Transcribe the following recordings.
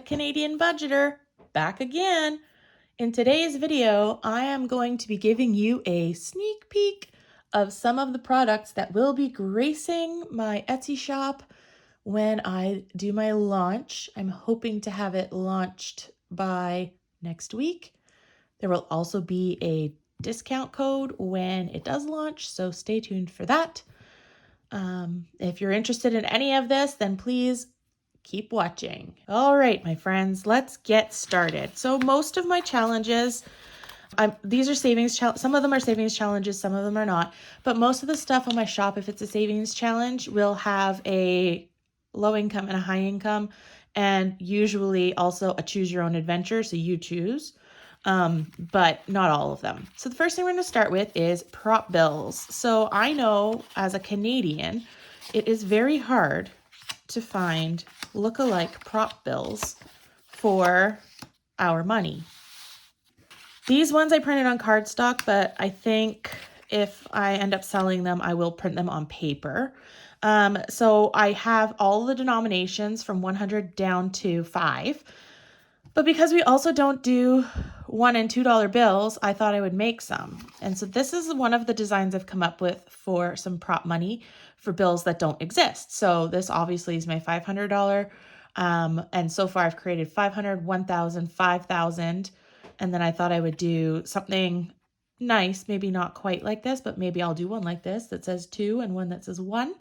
Canadian Budgeter, back again. In today's video, I am going to be giving you a sneak peek of some of the products that will be gracing my Etsy shop when I do my launch. I'm hoping to have it launched by next week. There will also be a discount code when it does launch, so stay tuned for that. If you're interested in any of this, then please keep watching. All right, my friends, let's get started. So most of my challenges, these are savings challenges. Some of them are savings challenges, some of them are not. But most of the stuff on my shop, if it's a savings challenge, will have a low income and a high income, and usually also a choose your own adventure. So you choose, but not all of them. So the first thing we're going to start with is prop bills. So I know as a Canadian, it is very hard to find look-alike prop bills for our money. These ones I printed on cardstock, but I think if I end up selling them, I will print them on paper. So I have all the denominations from 100 down to 5. But because we also don't do $1 and $2 bills, I thought I would make some. And so this is one of the designs I've come up with for some prop money for bills that don't exist. So this obviously is my $500. And so far I've created 500, 1,000, 5,000. And then I thought I would do something nice, maybe not quite like this, but maybe I'll do one like this that says 2 and one that says 1.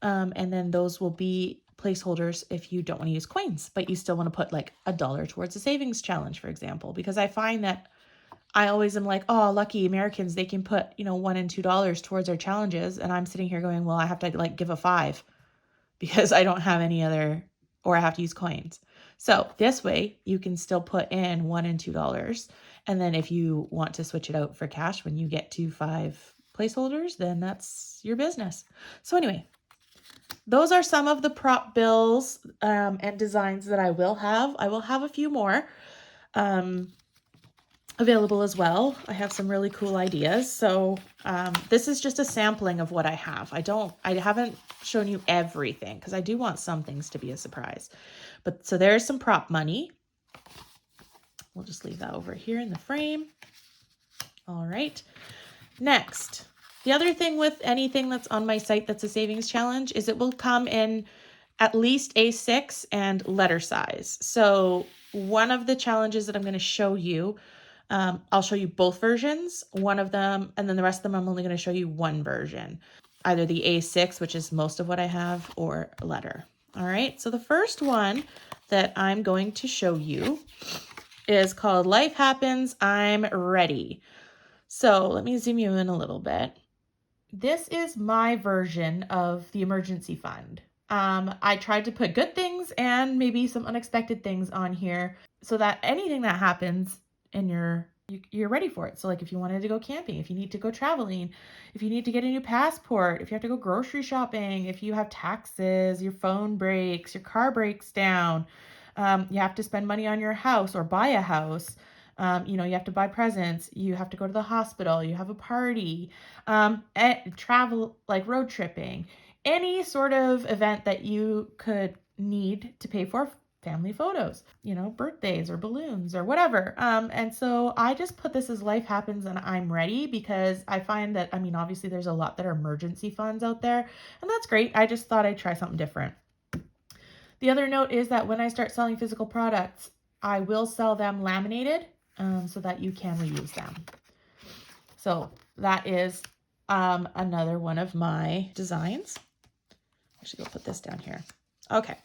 And then those will be placeholders if you don't want to use coins, but you still want to put like $1 towards a savings challenge, for example, because I find that I always am like, oh, lucky Americans, they can put, $1 and $2 towards their challenges. And I'm sitting here going, well, I have to like give a 5 because I don't have any other, or I have to use coins. So this way you can still put in $1 and $2. And then if you want to switch it out for cash when you get to 5 placeholders, then that's your business. So anyway, those are some of the prop bills and designs that I will have. I will have a few more available as well. I have some really cool ideas. So this is just a sampling of what I have. I haven't shown you everything because I do want some things to be a surprise. But so there's some prop money. We'll just leave that over here in the frame. All right. Next. The other thing with anything that's on my site that's a savings challenge is it will come in at least A6 and letter size. So one of the challenges that I'm going to show you, I'll show you both versions, one of them, and then the rest of them I'm only going to show you one version, either the A6, which is most of what I have, or letter. All right, so the first one that I'm going to show you is called Life Happens, I'm Ready. So let me zoom you in a little bit. This is my version of the emergency fund. I tried to put good things and maybe some unexpected things on here so that anything that happens and you're ready for it. So like if you wanted to go camping, if you need to go traveling, if you need to get a new passport, if you have to go grocery shopping, if you have taxes, your phone breaks, your car breaks down, you have to spend money on your house or buy a house. You have to buy presents, you have to go to the hospital, you have a party, travel, like road tripping, any sort of event that you could need to pay for, family photos, birthdays or balloons or whatever. And so I just put this as Life Happens and I'm Ready because I find that, obviously there's a lot that are emergency funds out there, and that's great. I just thought I'd try something different. The other note is that when I start selling physical products, I will sell them laminated, so that you can reuse them. So that is another one of my designs. I should go put this down here. Okay.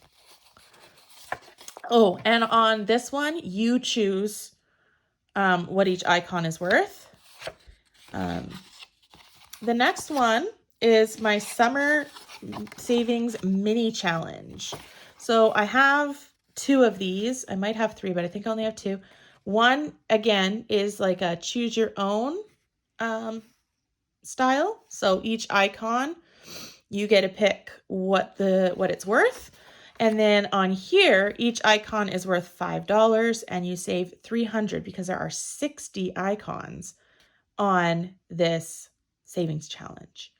Oh, and on this one, you choose what each icon is worth. The next one is my Summer Savings Mini Challenge. So I have 2 of these. I might have 3, but I think I only have 2. One, again, is like a choose your own style. So each icon, you get to pick what it's worth. And then on here, each icon is worth $5 and you save $300 because there are 60 icons on this savings challenge.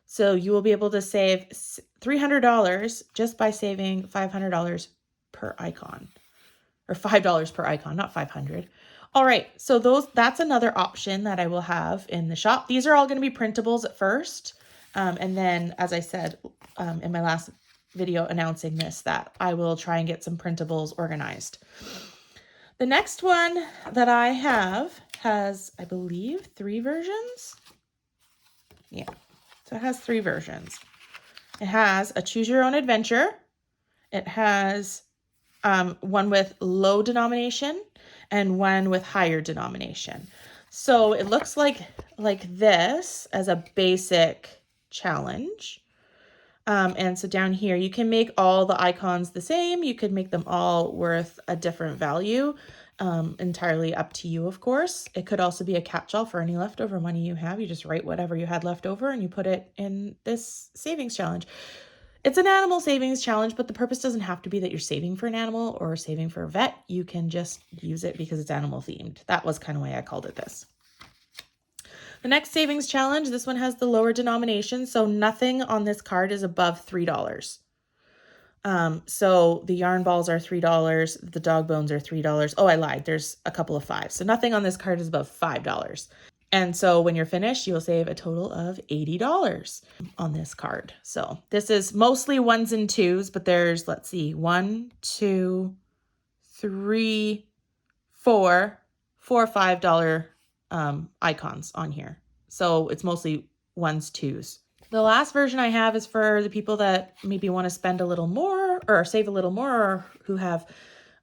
So you will be able to save $300 just by saving $500 per icon. or $5 per icon, not 500. All right, so that's another option that I will have in the shop. These are all going to be printables at first. And then, as I said in my last video announcing this, that I will try and get some printables organized. The next one that I have has, I believe, 3 versions. Yeah, so it has 3 versions. It has a choose your own adventure. It has one with low denomination and one with higher denomination. So it looks like this as a basic challenge. And so down here, you can make all the icons the same. You could make them all worth a different value. Entirely up to you, of course. It could also be a catch-all for any leftover money you have. You just write whatever you had left over and you put it in this savings challenge. It's an animal savings challenge, but the purpose doesn't have to be that you're saving for an animal or saving for a vet. You can just use it because it's animal themed. That was kind of why I called it this. The next savings challenge, this one has the lower denomination, so nothing on this card is above $3. So the yarn balls are $3, the dog bones are $3. Oh, I lied, there's a couple of 5s. So nothing on this card is above $5. And so when you're finished, you'll save a total of $80 on this card. So this is mostly 1s and 2s, but there's, let's see, 1, 2, 3, 4 $5 icons on here. So it's mostly 1s, 2s. The last version I have is for the people that maybe want to spend a little more or save a little more, or who have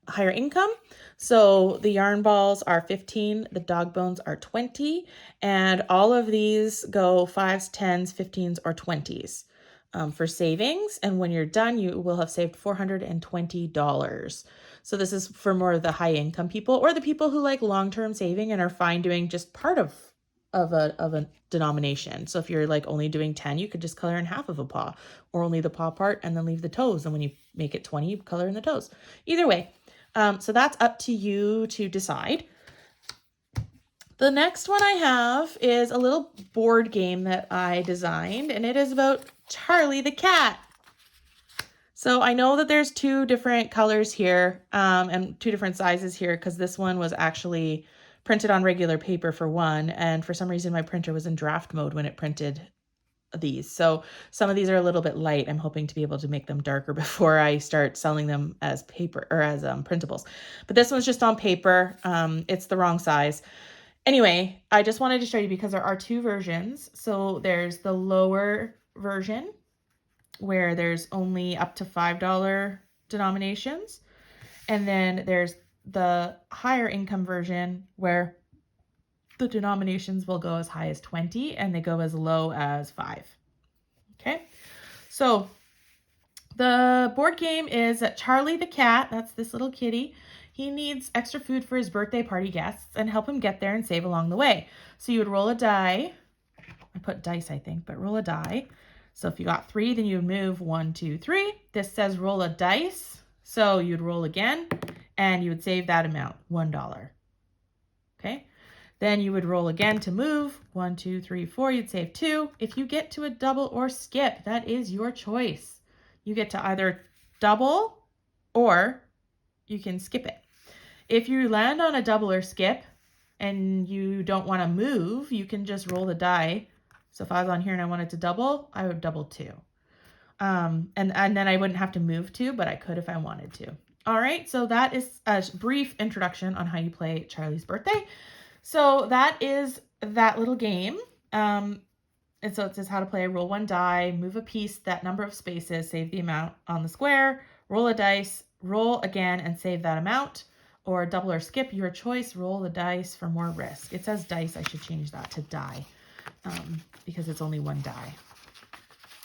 higher income. So the yarn balls are 15, the dog bones are 20, and all of these go 5s, 10s, 15s, or 20s for savings. And when you're done, you will have saved $420. So this is for more of the high income people, or the people who like long-term saving and are fine doing just part of a denomination. So if you're like only doing 10, you could just color in half of a paw, or only the paw part and then leave the toes. And when you make it 20, you color in the toes. Either way. So that's up to you to decide. The next one I have is a little board game that I designed, and it is about Charlie the cat. So I know that there's 2 different colors here and 2 different sizes here, because this one was actually printed on regular paper for one, and for some reason my printer was in draft mode when it printed these. So some of these are a little bit light. I'm hoping to be able to make them darker before I start selling them as paper or as printables. But this one's just on paper. It's the wrong size. Anyway, I just wanted to show you because there are 2 versions. So there's the lower version where there's only up to $5 denominations. And then there's the higher income version where the denominations will go as high as 20 and they go as low as 5. Okay, so the board game is Charlie the cat. That's this little kitty. He needs extra food for his birthday party guests and help him get there and save along the way. So you would roll a die. I put dice, I think, but roll a die. So if you got 3, then you would move 1, 2, 3. This says roll a dice. So you'd roll again and you would save that amount, $1. Okay. Then you would roll again to move. 1, 2, 3, 4. You'd save 2. If you get to a double or skip, that is your choice. You get to either double or you can skip it. If you land on a double or skip and you don't want to move, you can just roll the die. So if I was on here and I wanted to double, I would double 2. And then I wouldn't have to move 2, but I could if I wanted to. All right, so that is a brief introduction on how you play Charlie's Birthday. So that is that little game. And so it says how to play. Roll 1 die, move a piece that number of spaces, save the amount on the square, roll a dice, roll again and save that amount, or double or skip, your choice, roll the dice for more risk. It says dice, I should change that to die because it's only 1 die.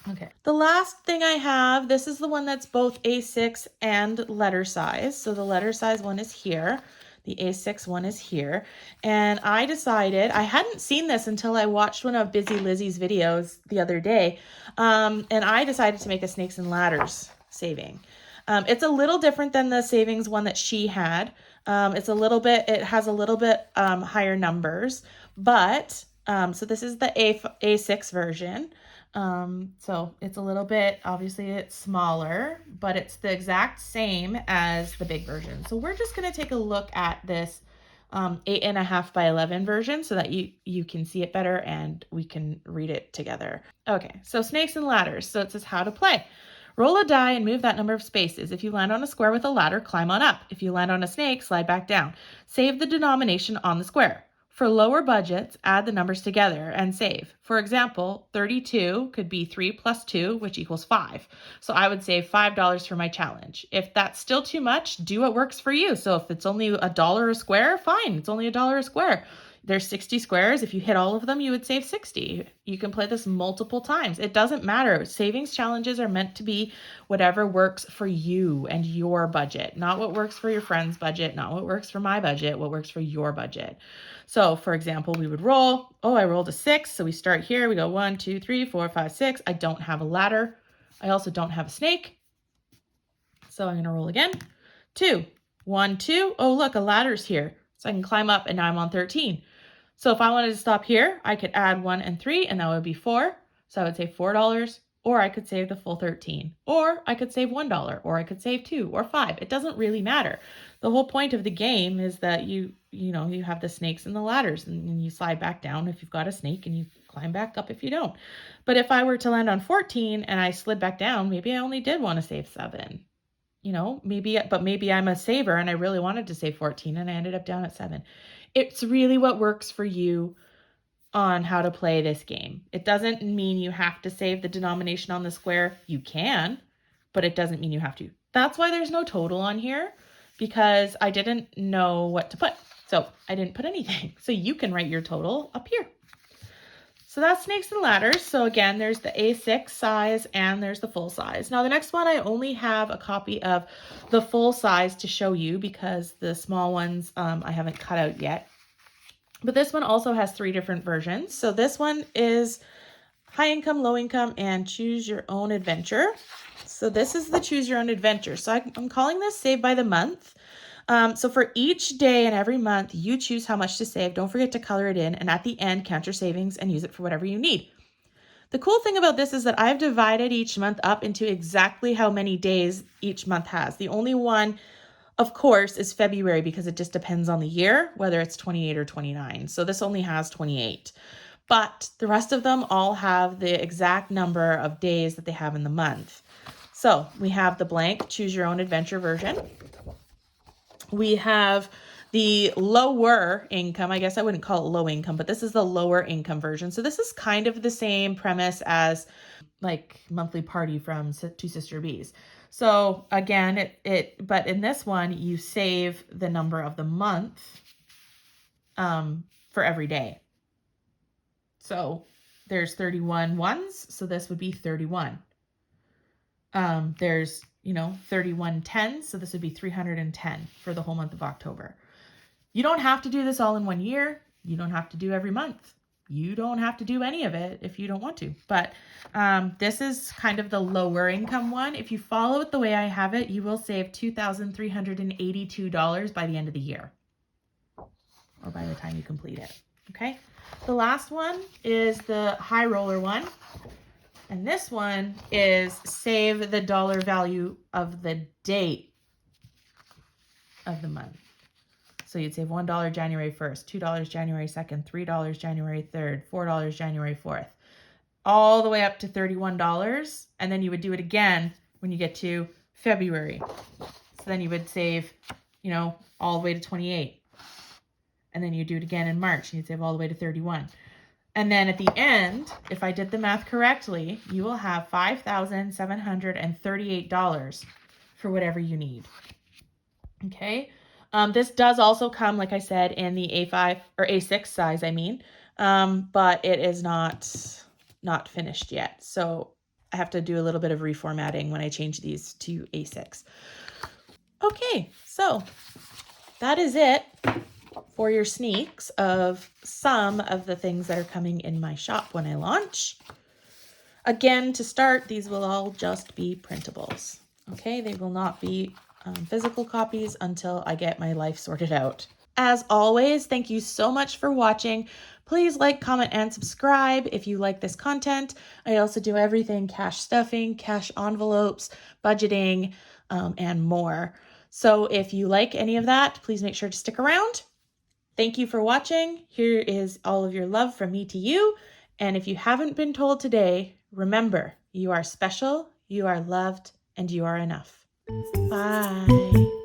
Okay, the last thing I have, this is the one that's both A6 and letter size. So the letter size one is here. The A6 one is here. And I decided, I hadn't seen this until I watched one of Busy Lizzie's videos the other day. And I decided to make a snakes and ladders saving. It's a little different than the savings one that she had. It has a little bit higher numbers, but so this is the A6 version. So it's a little bit, obviously it's smaller, but it's the exact same as the big version. So we're just going to take a look at this 8.5 by 11 version so that you can see it better and we can read it together. Okay, so snakes and ladders. So it says how to play. Roll a die and move that number of spaces. If you land on a square with a ladder, climb on up. If you land on a snake, slide back down. Save the denomination on the square. For lower budgets, add the numbers together and save. For example, 32 could be 3 plus 2, which equals 5. So I would save $5 for my challenge. If that's still too much, do what works for you. So if it's only $1 a square, fine, it's only $1 a square. There's 60 squares. If you hit all of them, you would save 60. You can play this multiple times. It doesn't matter. Savings challenges are meant to be whatever works for you and your budget, not what works for your friend's budget, not what works for my budget, what works for your budget. So for example, we would roll. Oh, I rolled a 6. So we start here. We go 1, 2, 3, 4, 5, 6. I don't have a ladder. I also don't have a snake. So I'm going to roll again. 2, 1, 2. Oh, look, a ladder's here. So I can climb up and now I'm on 13. So if I wanted to stop here, I could add 1 and 3 and that would be 4. So I would save $4, or I could save the full 13, or I could save $1, or I could save 2 or 5. It doesn't really matter. The whole point of the game is that you have the snakes and the ladders and you slide back down if you've got a snake and you climb back up if you don't. But if I were to land on 14 and I slid back down, maybe I only did want to save 7. Maybe I'm a saver and I really wanted to save 14 and I ended up down at 7. It's really what works for you on how to play this game. It doesn't mean you have to save the denomination on the square. You can, but it doesn't mean you have to. That's why there's no total on here, because I didn't know what to put. So I didn't put anything. So you can write your total up here. So that's snakes and ladders. So again, there's the A6 size and there's the full size. Now the next one, I only have a copy of the full size to show you because the small ones I haven't cut out yet. But this one also has 3 different versions. So this one is high income, low income, and choose your own adventure. So this is the choose your own adventure. So I'm calling this save by the month. So for each day and every month, you choose how much to save. Don't forget to color it in. And at the end, count your savings and use it for whatever you need. The cool thing about this is that I've divided each month up into exactly how many days each month has. The only one, of course, is February because it just depends on the year, whether it's 28 or 29. So this only has 28. But the rest of them all have the exact number of days that they have in the month. So we have the blank choose your own adventure version. We have the lower income. I guess I wouldn't call it low income, but this is the lower income version. So this is kind of the same premise as like monthly party from Two Sister Bees. So again, but in this one, you save the number of the month for every day. So there's 31 ones. So this would be 31. There's 31 tens. So this would be 310 for the whole month of October. You don't have to do this all in one year. You don't have to do every month. You don't have to do any of it if you don't want to. But this is kind of the lower income one. If you follow it the way I have it, you will save $2,382 by the end of the year, or by the time you complete it. Okay. The last one is the high roller one. And this one is save the dollar value of the date of the month. So you'd save $1 January 1st, $2 January 2nd, $3 January 3rd, $4 January 4th, all the way up to $31. And then you would do it again when you get to February. So then you would save, all the way to 28. And then you do it again in March and you'd save all the way to 31. And then at the end, if I did the math correctly, you will have $5,738 for whatever you need. Okay. This does also come, like I said, in the A5 or A6 size, but it is not finished yet. So I have to do a little bit of reformatting when I change these to A6. Okay, so that is it for your sneaks of some of the things that are coming in my shop when I launch. Again, to start, these will all just be printables. Okay, they will not be physical copies until I get my life sorted out. As always, thank you so much for watching. Please like, comment, and subscribe if you like this content. I also do everything cash stuffing, cash envelopes, budgeting, and more. So if you like any of that, please make sure to stick around. Thank you for watching. Here is all of your love from me to you. And if you haven't been told today, remember, you are special, you are loved, and you are enough. Bye.